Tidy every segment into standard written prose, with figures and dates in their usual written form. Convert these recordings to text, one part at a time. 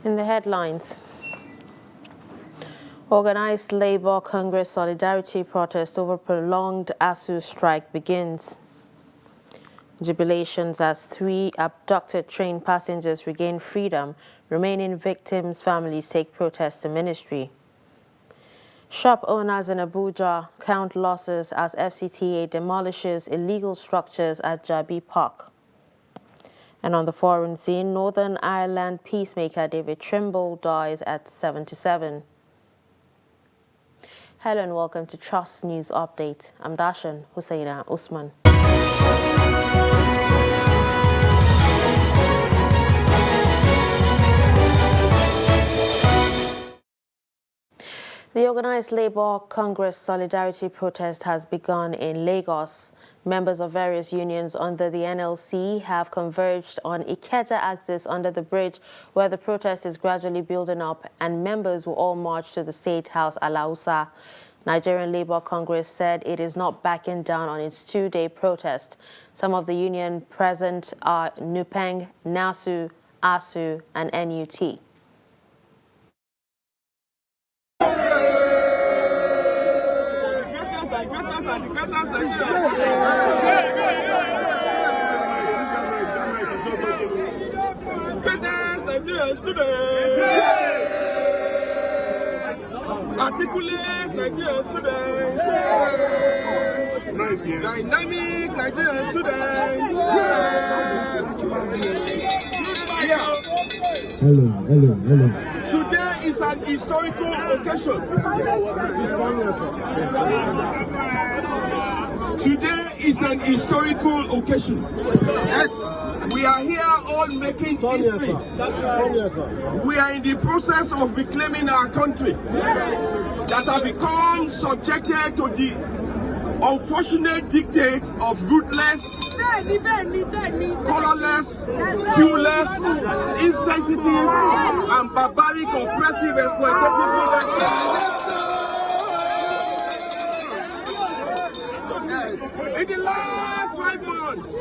In the headlines, organized Labour Congress solidarity protest over prolonged ASU strike begins. Jubilations as 3 abducted train passengers regain freedom, remaining victims' families take protest to ministry. Shop owners in Abuja count losses as FCTA demolishes illegal structures at Jabi Park. And on the foreign scene, Northern Ireland peacemaker David Trimble dies at 77. Hello and welcome to Trust News Update. I'm Dashan Hussaina Usman. The Organized Labour Congress Solidarity protest has begun in Lagos. Members of various unions under the NLC have converged on Ikeja axis under the bridge, where the protest is gradually building up, and members will all march to the State House Alausa. Nigerian Labour Congress said it is not backing down on its 2-day protest. Some of the union present are NUPENG, NASU, ASU, and NUT. Articulate Nigerian students. Dynamic Nigerian students. Hello. Today is an historical occasion. Today is an historical occasion. Yes. We are here all making history. We are in the process of reclaiming our country that has become subjected to the unfortunate dictates of ruthless, colorless, viewless, insensitive, and barbaric oppressive exploitative leaders. In the last 5 months,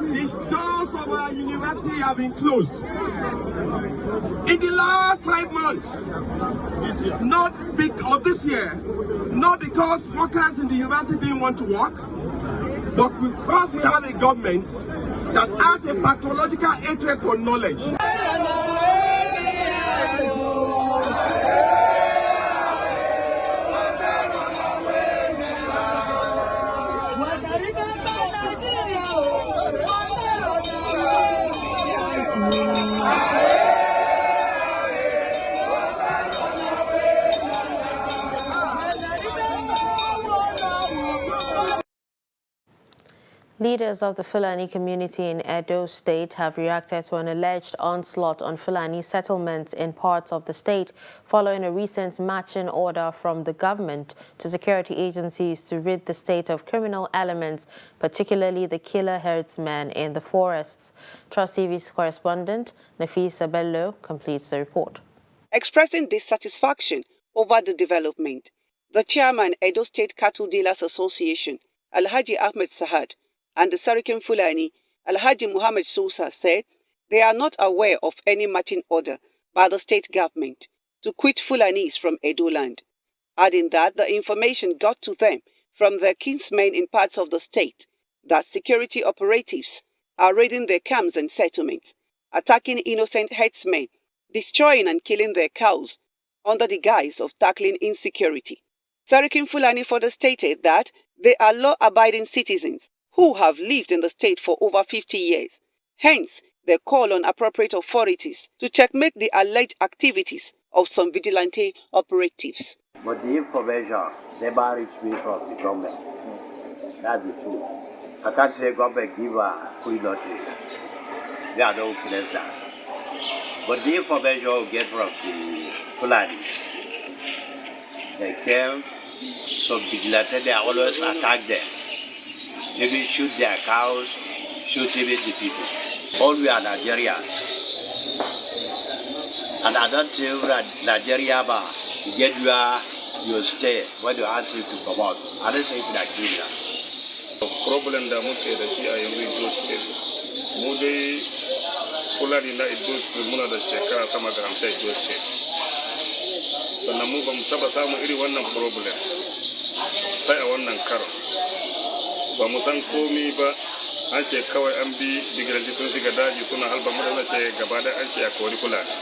the doors of our university have been closed. In the last 5 months, this year, not because workers in the university didn't want to work, but because we have a government that has a pathological hatred for knowledge. Leaders of the Fulani community in Edo State have reacted to an alleged onslaught on Fulani settlements in parts of the state following a recent marching order from the government to security agencies to rid the state of criminal elements, particularly the killer herdsmen in the forests. Trust TV's correspondent Nafisa Bello completes the report. Expressing dissatisfaction over the development, the chairman Edo State Cattle Dealers Association, Alhaji Ahmed Sahad, and the Sarikin Fulani, Alhaji Muhammad Sousa, said they are not aware of any marching order by the state government to quit Fulanis from Edo land, adding that the information got to them from their kinsmen in parts of the state that security operatives are raiding their camps and settlements, attacking innocent herdsmen, destroying and killing their cows under the guise of tackling insecurity. Sarikin Fulani further stated that they are law-abiding citizens who have lived in the state for over 50 years. Hence, they call on appropriate authorities to checkmate the alleged activities of some vigilante operatives. But the information never reached me from the government. That's the truth. I can't say government give a free notice. They are no place that. But the information we get from the Fulani, they came, some vigilante, they always attack them. Maybe shoot their cows, shoot even the people. All we are Nigerians. And I don't think that Nigeria you get where you stay when you ask you to come out. I don't think Nigeria. The problem that muke da shi a yanzu Edo State, mu dai Fulani na Edo muna da shekara sama ga 50 Edo State. Sannan mu ba mu taba samun irin wannan problem sai a wannan karo. Ba mu san komi ba, an ce kawai an bi digiranci sun shiga daji suna halba mutane ce gaba da an ce a kori Fulani.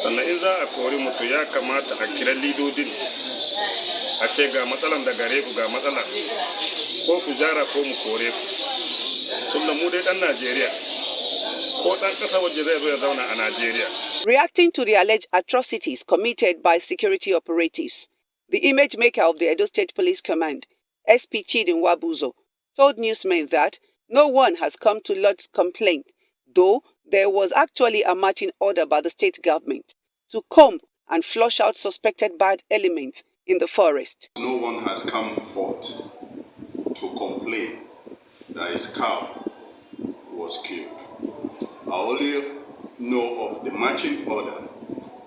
Sannan in za a kori mutu ya kamata a kira lidodin a ce ga matsalan da gare ku ga matsala ko ku jara ko mu kore ku. Tunda mu dai dan Najeriya ko dan kasa waje zai zo ya zauna a Najeriya. Reacting to the alleged atrocities committed by security operatives, the image maker of the Edo State Police Command, SP Chidin Wabuzo, told newsmen that no one has come to lodge complaint, though there was actually a marching order by the state government to comb and flush out suspected bad elements in the forest. No one has come forth to complain that his cow was killed. I only know of the marching order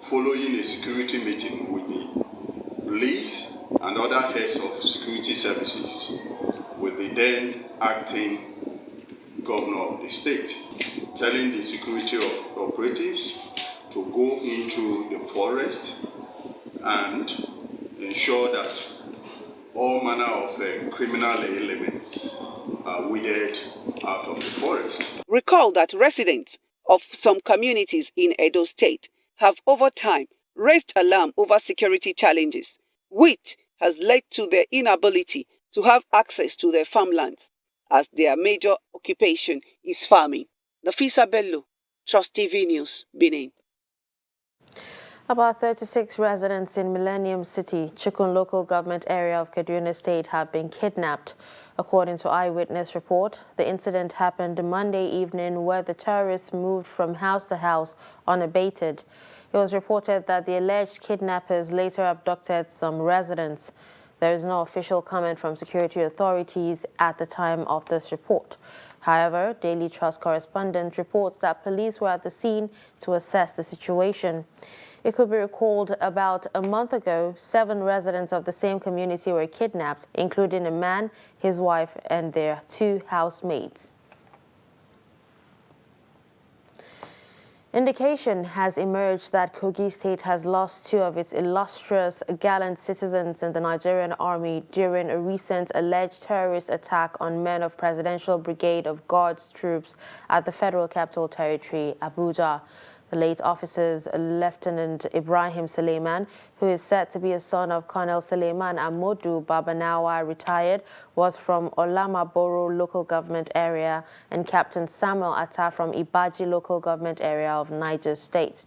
following a security meeting with the police and other heads of security services with the then acting governor of the state, telling the security operatives to go into the forest and ensure that all manner of criminal elements are weeded out of the forest. Recall that residents of some communities in Edo State have over time raised alarm over security challenges, which has led to their inability to have access to their farmlands, as their major occupation is farming. Nafisa Bello, Trust TV News, Benin. About 36 residents in Millennium City, Chukun local government area of Kaduna State, have been kidnapped. According to eyewitness report, the incident happened Monday evening where the terrorists moved from house to house unabated. It was reported that the alleged kidnappers later abducted some residents. There is no official comment from security authorities at the time of this report. However, Daily Trust correspondent reports that police were at the scene to assess the situation. It could be recalled about a month ago, 7 residents of the same community were kidnapped, including a man, his wife, and their 2 housemates. Indication has emerged that Kogi State has lost 2 of its illustrious gallant citizens in the Nigerian army during a recent alleged terrorist attack on men of Presidential Brigade of Guards troops at the Federal Capital Territory, Abuja. The late officer's Lieutenant Ibrahim Suleiman, who is said to be a son of Colonel Suleiman Amodu Babanawa, retired, was from Olamaboro local government area, and Captain Samuel Atta from Ibaji local government area of Niger State.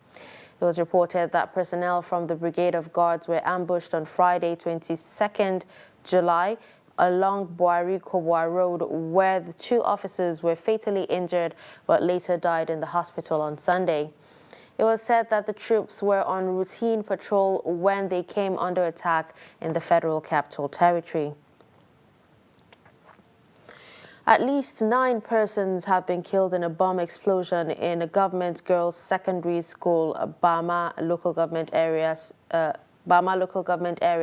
It was reported that personnel from the Brigade of Guards were ambushed on Friday, 22nd July, along Buari-Kobwa Road, where the 2 officers were fatally injured but later died in the hospital on Sunday. It was said that the troops were on routine patrol when they came under attack in the Federal Capital Territory. At least 9 persons have been killed in a bomb explosion in a government girls' secondary school, Bama local government area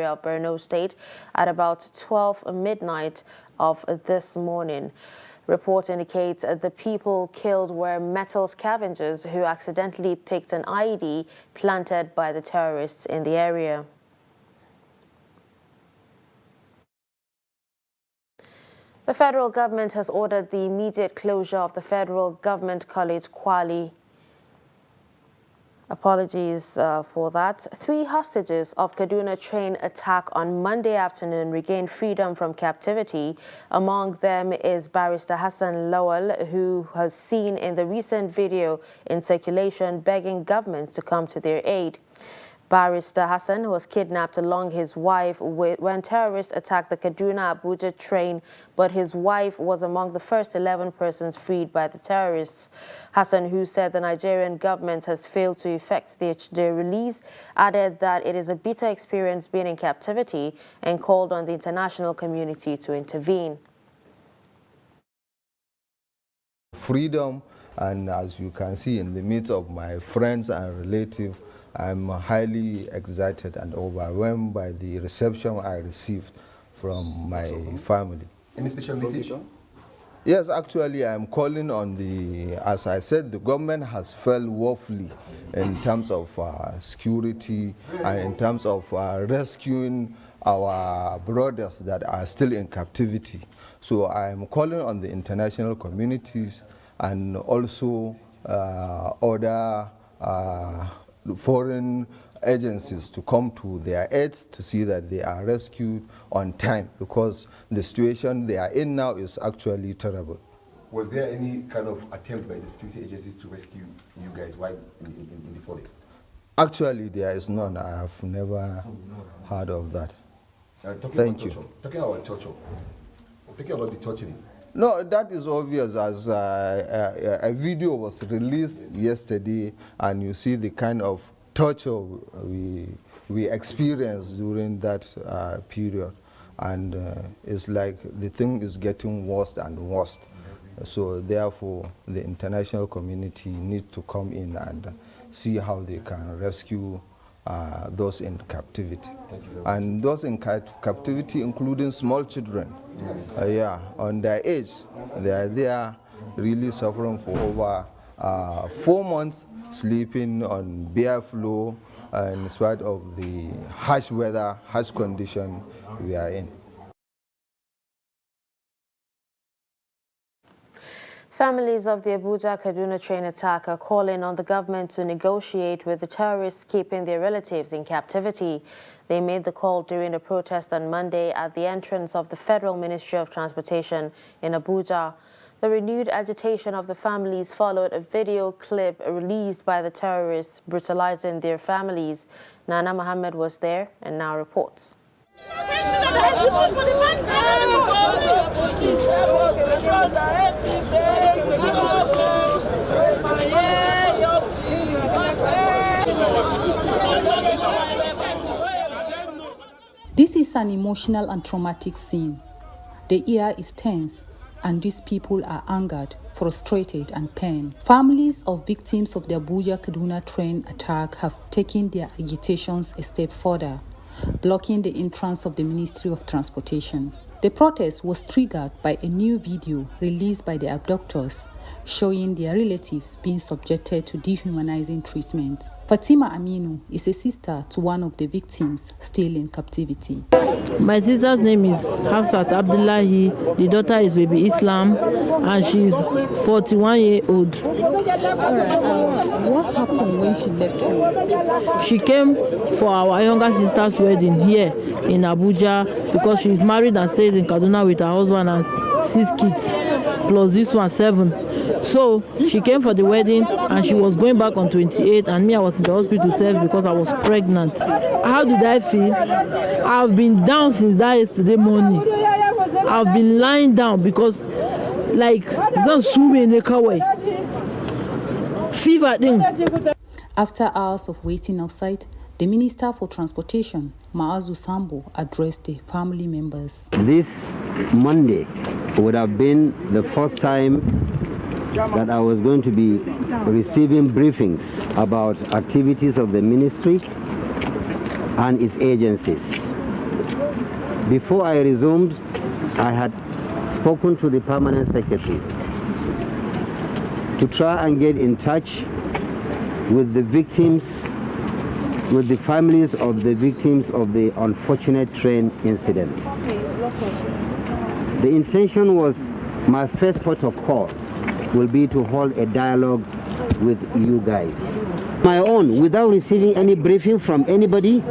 of Borno State, at about 12 midnight of this morning. Report indicates the people killed were metal scavengers who accidentally picked an IED planted by the terrorists in the area. The federal government has ordered the immediate closure of the Federal Government College Kwali. Apologies for that. 3 hostages of Kaduna train attack on Monday afternoon regained freedom from captivity. Among them is Barrister Hassan Lowell, who was seen in the recent video in circulation begging governments to come to their aid. Barrister Hassan was kidnapped along his wife when terrorists attacked the Kaduna-Abuja train, but his wife was among the first 11 persons freed by the terrorists. Hassan, who said the Nigerian government has failed to effect their release, added that it is a bitter experience being in captivity and called on the international community to intervene. Freedom, and as you can see in the midst of my friends and relatives, I'm highly excited and overwhelmed by the reception I received from my family. Any special message? Yes, actually, I'm calling on as I said, the government has failed woefully in terms of security and in terms of rescuing our brothers that are still in captivity. So I'm calling on the international communities and also other foreign agencies to come to their aid to see that they are rescued on time, because the situation they are in now is actually terrible. Was there any kind of attempt by the security agencies to rescue you guys while in the forest? Actually, there is none. I have never heard of that. Thank you. Talking about torture, talking about the torturing. No, that is obvious, as a video was released yesterday, and you see the kind of torture we experienced during that period, and it's like the thing is getting worse and worse. So therefore, the international community needs to come in and see how they can rescue those in captivity. And those in captivity, including small children, on their age, they are there really suffering for over 4 months, sleeping on bare floor, in spite of the harsh weather, harsh condition we are in. Families of the Abuja-Kaduna train attack are calling on the government to negotiate with the terrorists keeping their relatives in captivity. They made the call during a protest on Monday at the entrance of the Federal Ministry of Transportation in Abuja. The renewed agitation of the families followed a video clip released by the terrorists brutalizing their families. Nana Mohammed was there and now reports. This is an emotional and traumatic scene. The air is tense, and these people are angered, frustrated, and pained. Families of victims of the Abuja-Kaduna train attack have taken their agitations a step further, blocking the entrance of the Ministry of Transportation. The protest was triggered by a new video released by the abductors showing their relatives being subjected to dehumanizing treatment. Fatima Aminu is a sister to one of the victims still in captivity. My sister's name is Hafsat Abdullahi. The daughter is Baby Islam, and she's 41-year-old. What happened when she left home? She came for our younger sister's wedding here in Abuja because she's married and stays in Kaduna with her husband and 6 kids, plus this one 7. So she came for the wedding and she was going back on 28, and me, I was in the hospital self because I was pregnant. How did I feel? I've been down since that yesterday morning. I've been lying down because don't sue me in the car way. Fever thing. After hours of waiting outside, the Minister for Transportation, Maazu Sambo, addressed the family members. This Monday would have been the first time that I was going to be receiving briefings about activities of the ministry and its agencies. Before I resumed, I had spoken to the permanent secretary to try and get in touch with the victims, with the families of the victims of the unfortunate train incident. The intention was, my first port of call will be to hold a dialogue with you guys. My own, without receiving any briefing from anybody,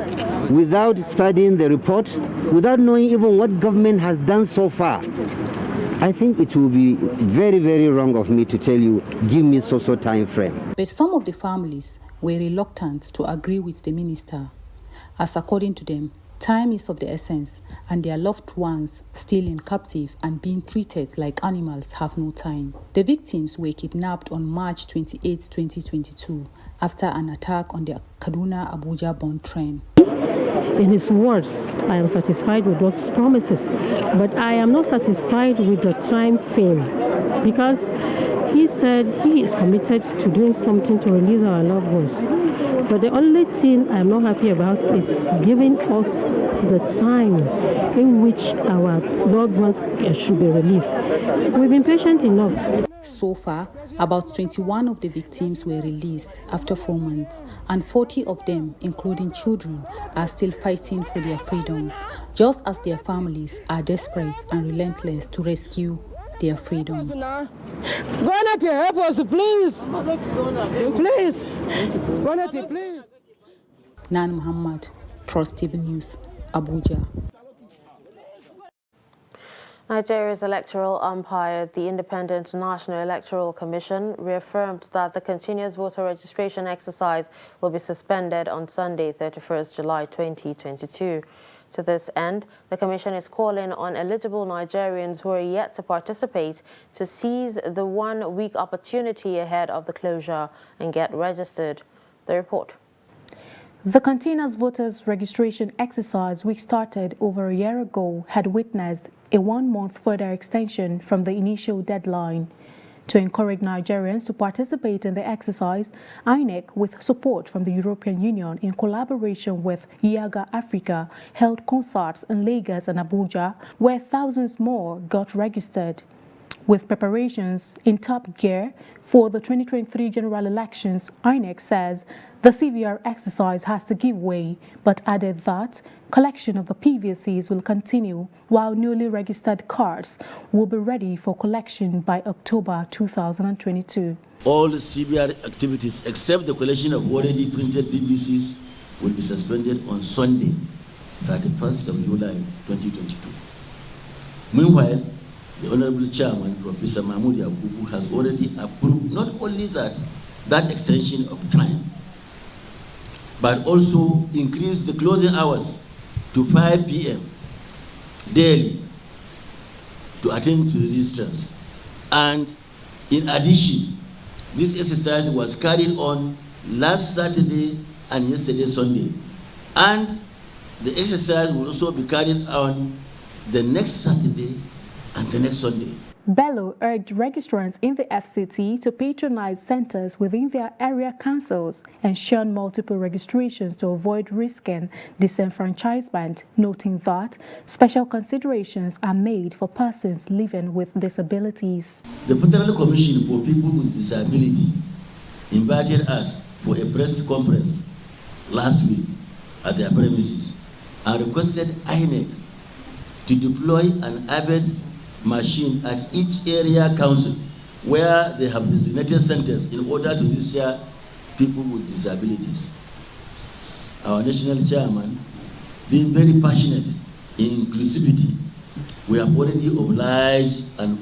without studying the report, without knowing even what government has done so far. I think it will be very, very wrong of me to tell you, give me so time frame. But some of the families were reluctant to agree with the minister, as according to them, time is of the essence, and their loved ones still in captive and being treated like animals have no time. The victims were kidnapped on March 28, 2022, after an attack on the Kaduna-Abuja-bound train. In his words, I am satisfied with those promises, but I am not satisfied with the time frame, because he said he is committed to doing something to release our loved ones. But the only thing I'm not happy about is giving us the time in which our loved ones should be released. We've been patient enough. So far, about 21 of the victims were released after 4 months, and 40 of them, including children, are still fighting for their freedom, just as their families are desperate and relentless to rescue their freedom. Ghana, help us, please. Please. Ghana, please. Nan Muhammad, Trust TV News, Abuja. Nigeria's electoral umpire, the Independent National Electoral Commission, reaffirmed that the continuous voter registration exercise will be suspended on Sunday, 31st July 2022. To this end, the Commission is calling on eligible Nigerians who are yet to participate to seize the 1 week opportunity ahead of the closure and get registered. The report. The continuous voters registration exercise, which started over a year ago, had witnessed a 1 month further extension from the initial deadline. To encourage Nigerians to participate in the exercise, INEC, with support from the European Union in collaboration with Yaga Africa, held concerts in Lagos and Abuja, where thousands more got registered. With preparations in top gear for the 2023 general elections, INEC says the CVR exercise has to give way, but added that collection of the PVCs will continue while newly registered cards will be ready for collection by October 2022. All the CVR activities except the collection of already printed PVCs will be suspended on Sunday, 31st of July 2022. Meanwhile, the Honorable Chairman, Professor Mahmoud Yakubu, has already approved not only that extension of time, but also increased the closing hours to 5 p.m. daily to attend to registrants. And in addition, this exercise was carried on last Saturday and yesterday Sunday. And the exercise will also be carried on the next Saturday and the next Sunday. Bello urged registrants in the FCT to patronize centers within their area councils and shun multiple registrations to avoid risking disenfranchisement, noting that special considerations are made for persons living with disabilities. The Federal Commission for People with Disability invited us for a press conference last week at their premises and requested INEC to deploy an urban machine at each area council where they have designated centers in order to register people with disabilities. Our national chairman, being very passionate in inclusivity, we have already obliged, and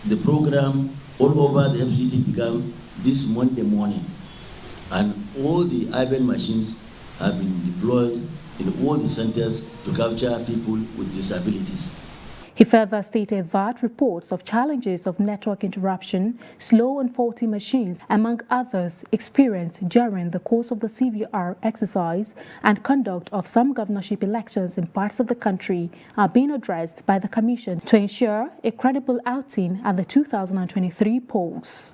the program all over the MCT began this Monday morning, and all the urban machines have been deployed in all the centers to capture people with disabilities. He further stated that reports of challenges of network interruption, slow and faulty machines, among others, experienced during the course of the CVR exercise and conduct of some governorship elections in parts of the country are being addressed by the Commission to ensure a credible outing at the 2023 polls.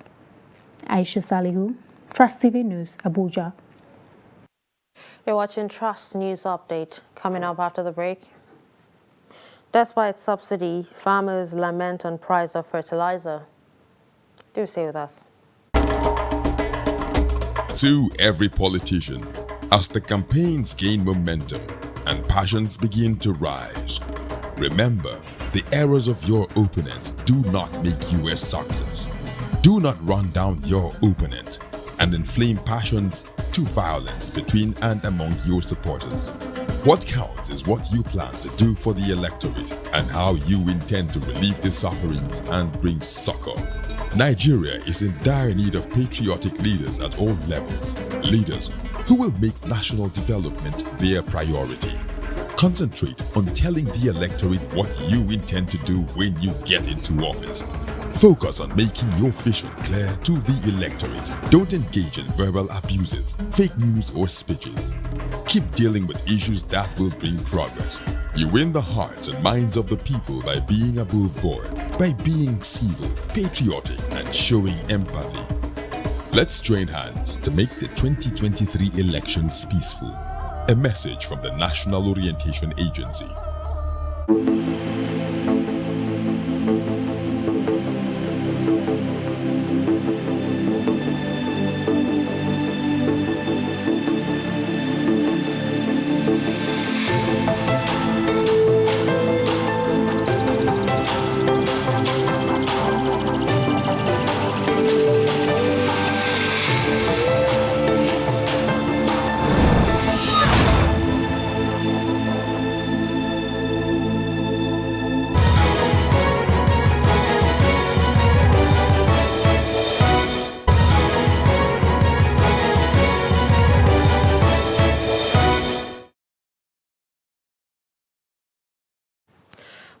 Aisha Salihu, Trust TV News, Abuja. You're watching Trust News Update. Coming up after the break. Despite subsidy, farmers lament on price of fertilizer. Do stay with us. To every politician, as the campaigns gain momentum and passions begin to rise, remember, the errors of your opponents do not make you a success. Do not run down your opponent and inflame passions to violence between and among your supporters. What counts is what you plan to do for the electorate and how you intend to relieve the sufferings and bring succor. Nigeria is in dire need of patriotic leaders at all levels. Leaders who will make national development their priority. Concentrate on telling the electorate what you intend to do when you get into office. Focus on making your vision clear to the electorate. Don't engage in verbal abuses, fake news or speeches. Keep dealing with issues that will bring progress. You win the hearts and minds of the people by being above board, by being civil, patriotic and showing empathy. Let's join hands to make the 2023 elections peaceful. A message from the National Orientation Agency.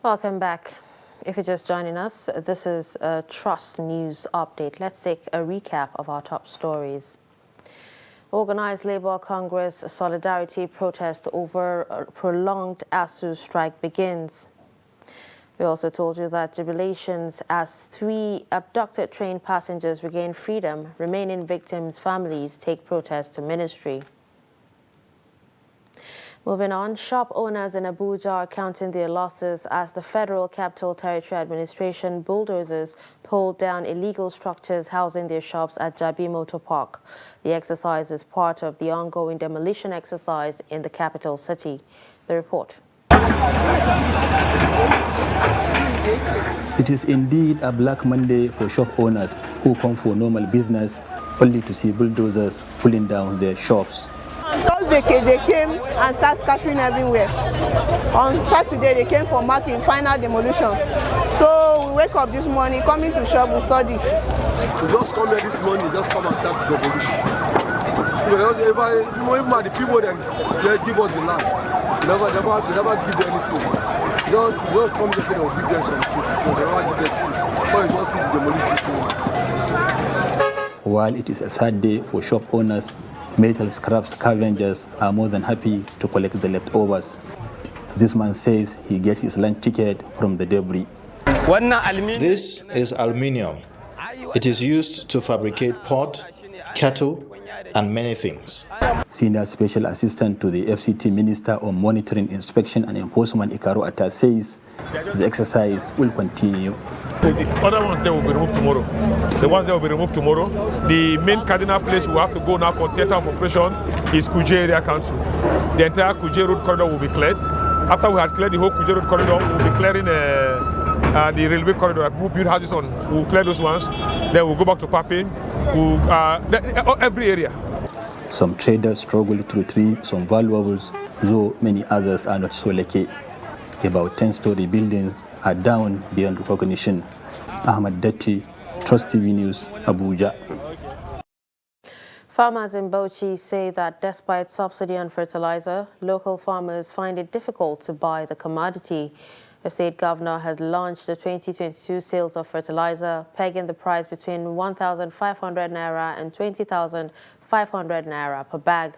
Welcome back. If you're just joining us, this is a Trust News Update. Let's take a recap of our top stories. Organized Labour Congress solidarity protest over a prolonged ASU strike begins. We also told you that jubilations as 3 abducted train passengers regain freedom. Remaining victims' families take protest to ministry. Moving on, shop owners in Abuja are counting their losses as the Federal Capital Territory Administration bulldozers pulled down illegal structures housing their shops at Jabi Motor Park. The exercise is part of the ongoing demolition exercise in the capital city. The report. It is indeed a Black Monday for shop owners who come for normal business only to see bulldozers pulling down their shops. On Thursday, they came and started scattering everywhere. On Saturday, they came for marking final demolition. So we wake up this morning, coming to shop, we saw this. We just come here this morning, just come and start the demolition. Even the people they give us the land, they never give them anything. They just come here and say they will give them some things. They never give them things. So they just demolish this. While it is a sad day for shop owners, metal scrap scavengers are more than happy to collect the leftovers. This man says he gets his lunch ticket from the debris. This is aluminium. It is used to fabricate pot, kettle, and many things. Senior Special Assistant to the FCT Minister on Monitoring, Inspection and Enforcement, Ikaru Atta, says the exercise will continue. The other ones there will be removed tomorrow. The ones that will be removed tomorrow. The main cardinal place we have to go now for theatre of operation is Kuje Area Council. The entire Kuje Road corridor will be cleared. After we have cleared the whole Kuje Road corridor, we will be clearing the railway corridor. We'll build houses on. We'll clear those ones. Then we'll go back to Papin. Every area. Some traders struggle to retrieve some valuables, though many others are not so lucky. About 10-story buildings are down beyond recognition. Ahmad Datti, Trust TV News, Abuja. Farmers in Bauchi say that despite subsidy on fertilizer, local farmers find it difficult to buy the commodity. The state governor has launched the 2022 sales of fertilizer, pegging the price between 1,500 naira and 20,500 naira per bag.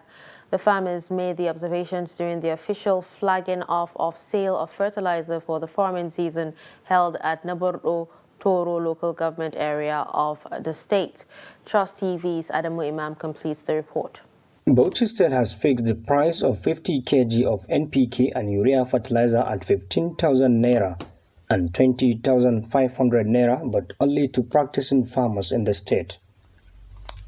The farmers made the observations during the official flagging off of sale of fertilizer for the farming season held at Nabordo Toro local government area of the state. Trust TV's Adamu Imam completes the report. Bauchi State has fixed the price of 50 kg of NPK and urea fertilizer at 15,000 naira and 20,500 naira, but only to practicing farmers in the state.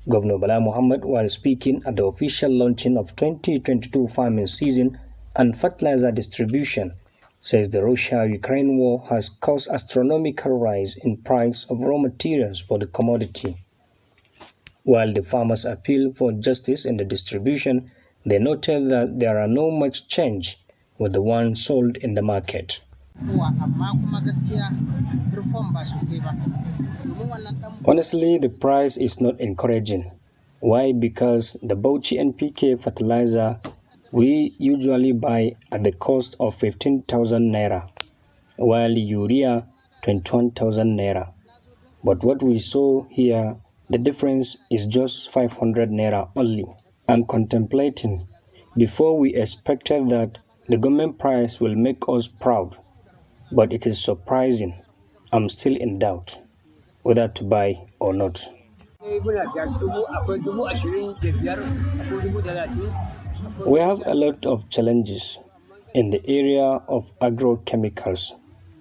Governor Bala Muhammad, while speaking at the official launching of 2022 farming season and fertilizer distribution, says the Russia-Ukraine war has caused astronomical rise in price of raw materials for the commodity. While the farmers appeal for justice in the distribution, they noted that there are no much change with the one sold in the market. Honestly, the price is not encouraging. Why? Because the Bauchi NPK fertilizer we usually buy at the cost of 15,000 naira, while urea 21,000 naira. But what we saw here, the difference is just 500 naira only. I'm contemplating. Before we expected that the government price will make us proud, but it is surprising. I'm still in doubt whether to buy or not. We have a lot of challenges in the area of agrochemicals,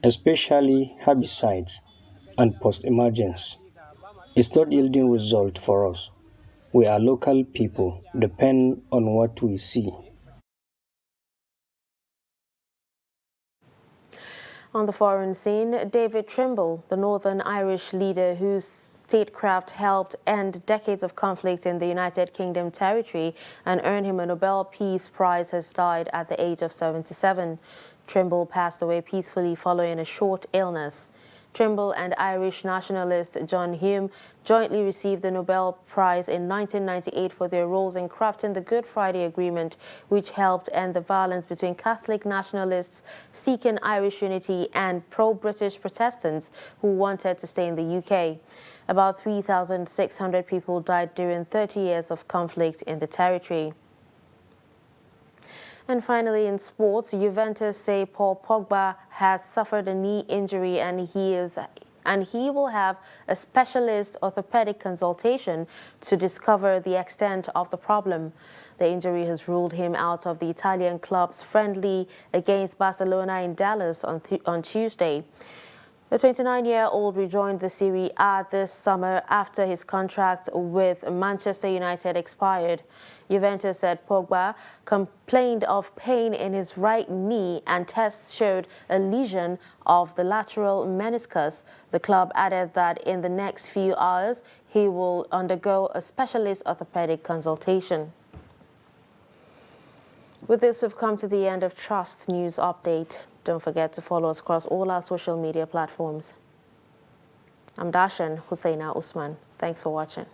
especially herbicides and post-emergence. It's not yielding result for us. We are local people, depend on what we see. On the foreign scene, David Trimble, the Northern Irish leader whose statecraft helped end decades of conflict in the United Kingdom territory and earned him a Nobel Peace Prize, has died at the age of 77. Trimble passed away peacefully following a short illness. Trimble and Irish nationalist John Hume jointly received the Nobel Prize in 1998 for their roles in crafting the Good Friday Agreement, which helped end the violence between Catholic nationalists seeking Irish unity and pro-British Protestants who wanted to stay in the UK. About 3,600 people died during 30 years of conflict in the territory. And finally, in sports, Juventus say Paul Pogba has suffered a knee injury and he will have a specialist orthopedic consultation to discover the extent of the problem. The injury has ruled him out of the Italian club's friendly against Barcelona in Dallas on Tuesday. The 29-year-old rejoined the Serie A this summer after his contract with Manchester United expired. Juventus said Pogba complained of pain in his right knee and tests showed a lesion of the lateral meniscus. The club added that in the next few hours he will undergo a specialist orthopedic consultation. With this, we've come to the end of Trust News Update. Don't forget to follow us across all our social media platforms. I'm Dashan Husseina Usman. Thanks for watching.